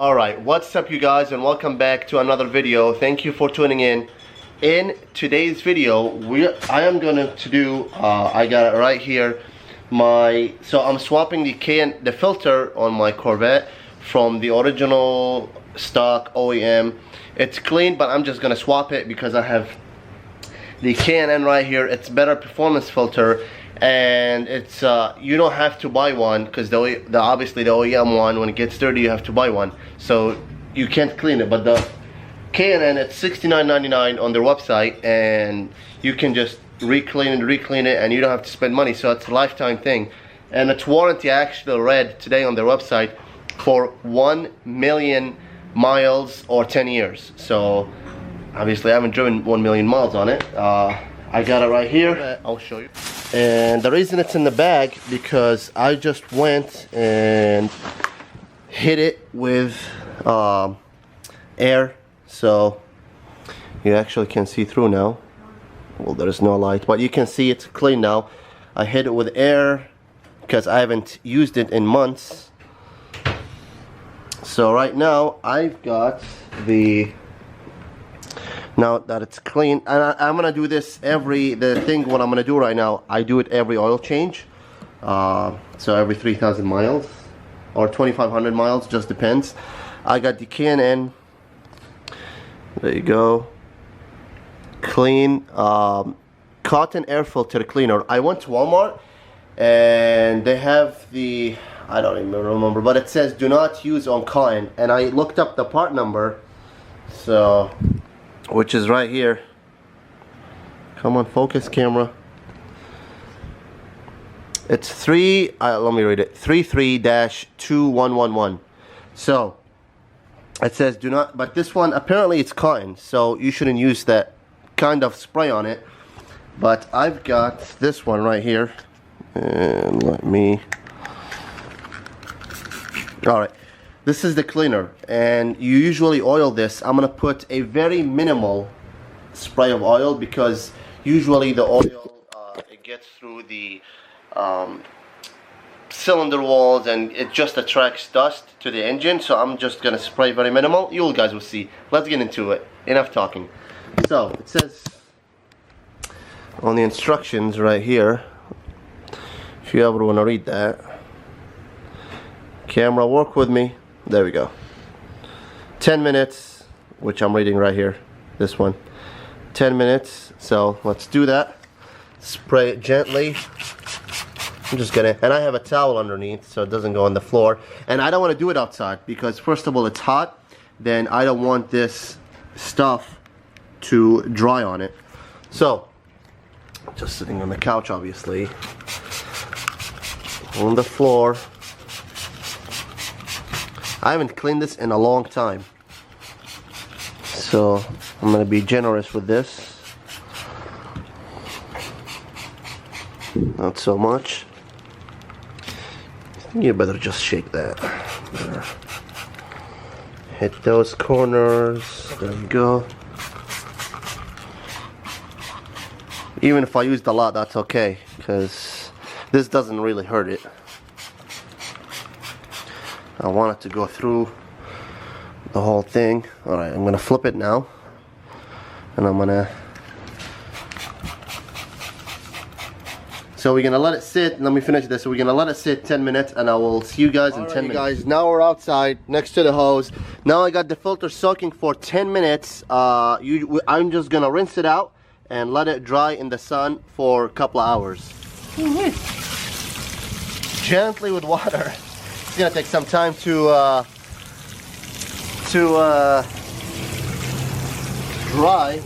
Alright, what's up you guys, and welcome back to another video. Thank you for tuning in. In today's video, I am gonna do I got it right here, so I'm swapping the filter on my Corvette from the original stock OEM. It's clean, but I'm just gonna swap it because I have the K&N right here. It's better performance filter, and it's you don't have to buy one because obviously the OEM one, when it gets dirty, you have to buy one, so you can't clean it. But the K&N, it's $69.99 on their website, and you can just reclean it, and you don't have to spend money. So it's a lifetime thing, and it's warranty. I actually read today on their website for 1 million miles or 10 years. So obviously I haven't driven 1 million miles on it. I got it right here. I'll show you. And the reason it's in the bag, because I just went and hit it with air, so you actually can see through now. Well, there's no light, but you can see it's clean now. I hit it with air because I haven't used it in months. So right now I've got now that it's clean, and I'm gonna do this what I'm gonna do right now, I do it every oil change, so every 3,000 miles or 2,500 miles, just depends. I got the K&N, there you go, clean cotton air filter cleaner. I went to Walmart and they have the, I don't even remember, but it says do not use on cotton, and I looked up the part number, so, which is right here. Come on, focus camera. It's let me read it, 33-2111. So it says do not, but this one apparently it's cotton, so you shouldn't use that kind of spray on it. But I've got this one right here, and alright, this is the cleaner, and you usually oil this. I'm gonna put a very minimal spray of oil because usually the oil it gets through the cylinder walls and it just attracts dust to the engine. So I'm just gonna spray very minimal. You guys will see. Let's get into it. Enough talking. So it says on the instructions right here, if you ever want to read that, camera, work with me. There we go. 10 minutes, which I'm reading right here, this one. 10 minutes, so let's do that. Spray it gently. I'm just gonna, and I have a towel underneath so it doesn't go on the floor. And I don't want to do it outside because first of all it's hot, then I don't want this stuff to dry on it. So, just sitting on the couch, obviously, on the floor. I haven't cleaned this in a long time, so I'm gonna be generous with this. Not so much. You better just shake that. There. Hit those corners. There you go. Even if I used a lot, that's okay, because this doesn't really hurt it. I want it to go through the whole thing. Alright, I'm gonna flip it now, and I'm gonna, so we're gonna let it sit. Let me finish this. So we're gonna let it sit 10 minutes, and I will see you guys in 10 minutes. Guys, now we're outside next to the hose. Now I got the filter soaking for 10 minutes. I'm just gonna rinse it out and let it dry in the sun for a couple of hours. Gently with water. It's gonna take some time to dry.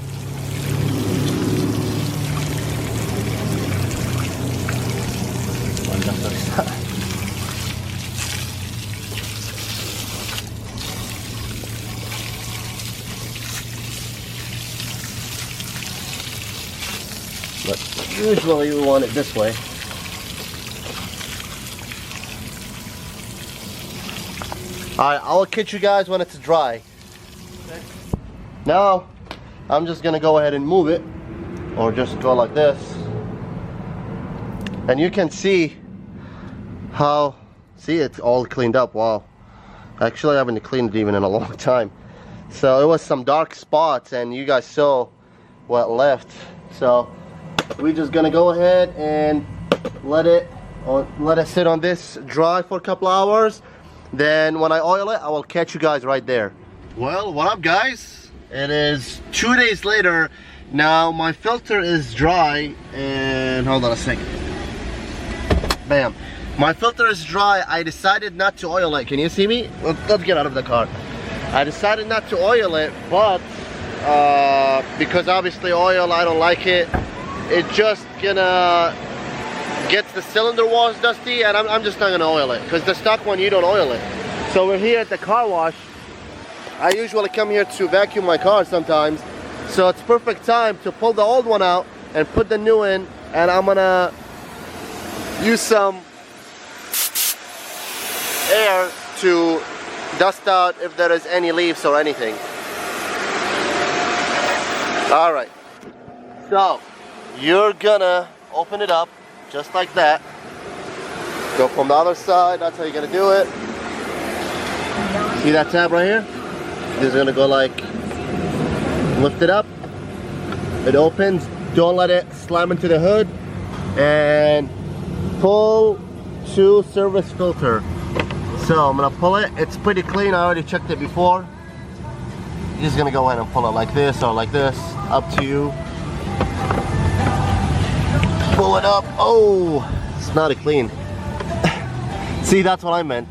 But usually we want it this way. Alright, I'll catch you guys when it's dry. Okay. Now, I'm just gonna go ahead and move it, or just go like this. And you can see how, see, it's all cleaned up. Wow. Actually, I haven't cleaned it even in a long time. So it was some dark spots, and you guys saw what left. So we're just gonna go ahead and let it sit on this dry for a couple hours. Then when I oil it, I will catch you guys right there. Well, what up guys? It is 2 days later. Now my filter is dry, and hold on a second. Bam. My filter is dry. I decided not to oil it. Can you see me? Let's get out of the car. I decided not to oil it, but because obviously oil, I don't like it. It just gonna get the cylinder walls dusty, and I'm just not gonna oil it, because the stock one, you don't oil it. So we're here at the car wash. I usually come here to vacuum my car sometimes, so it's perfect time to pull the old one out and put the new in, and I'm gonna use some air to dust out if there is any leaves or anything. Alright, so you're gonna open it up just like that. Go from the other side, that's how you're gonna do it. See that tab right here? This is gonna go like, lift it up, it opens, don't let it slam into the hood, and pull to service filter. So I'm gonna pull it. It's pretty clean. I already checked it before. You're just gonna go in and pull it like this or like this. Up to you. Pull it up. Oh, it's not clean. See, that's what I meant.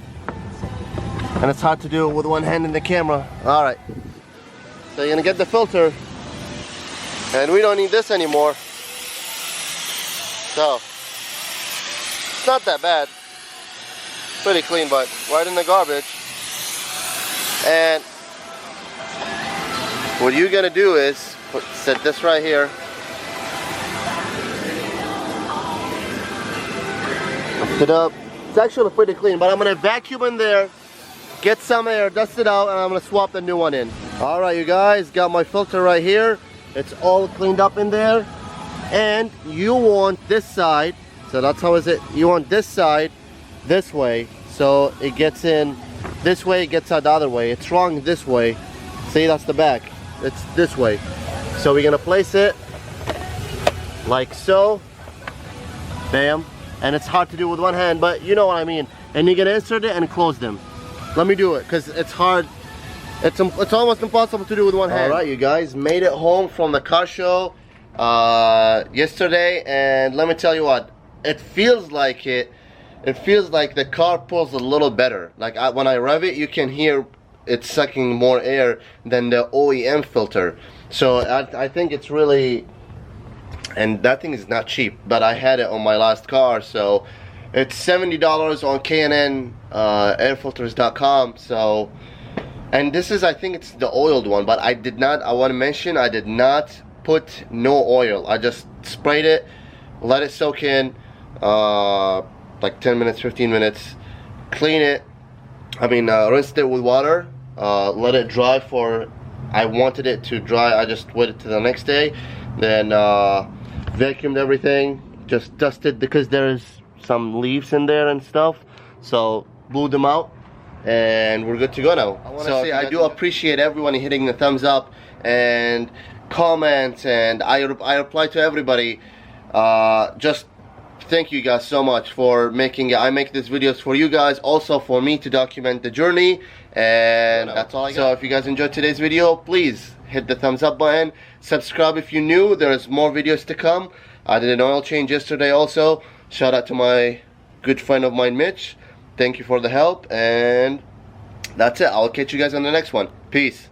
And it's hard to do it with one hand in the camera. All right. So you're gonna get the filter, and we don't need this anymore. So it's not that bad. Pretty clean, but right in the garbage. And what you're gonna do is set this right here. Lift it up. It's actually pretty clean, but I'm gonna vacuum in there, get some air, dust it out, and I'm gonna swap the new one in. All right, you guys, got my filter right here. It's all cleaned up in there, and you want this side. So that's how is it. You want this side this way, so it gets in this way, it gets out the other way. It's wrong this way. See, that's the back. It's this way. So we're gonna place it like so. Bam. And it's hard to do with one hand, but you know what I mean. And you're gonna insert it and close them. Let me do it, because it's hard. It's almost impossible to do with one hand. All right, you guys, made it home from the car show yesterday, and let me tell you what, it feels like the car pulls a little better. Like when I rev it, you can hear it sucking more air than the OEM filter. So I think it's really, and that thing is not cheap, but I had it on my last car, so it's $70 on K&N airfilters.com. So, and this is, I think it's the oiled one, but I want to mention, I did not put no oil. I just sprayed it, let it soak in like 10 minutes, 15 minutes, clean it, rinsed it with water, let it dry for, I wanted it to dry, I just waited till the next day, then vacuumed everything, just dusted because there's some leaves in there and stuff, so blew them out, and we're good to go now. I want to say I do appreciate everyone hitting the thumbs up and comments, and I reply to everybody. Just thank you guys so much for making it. I make these videos for you guys, also for me to document the journey, and that's all I got. So if you guys enjoyed today's video, please hit the thumbs up button, subscribe if you're new. There's more videos to come. I did an oil change yesterday also. Shout out to my good friend of mine, Mitch. Thank you for the help, and that's it. I'll catch you guys on the next one. Peace.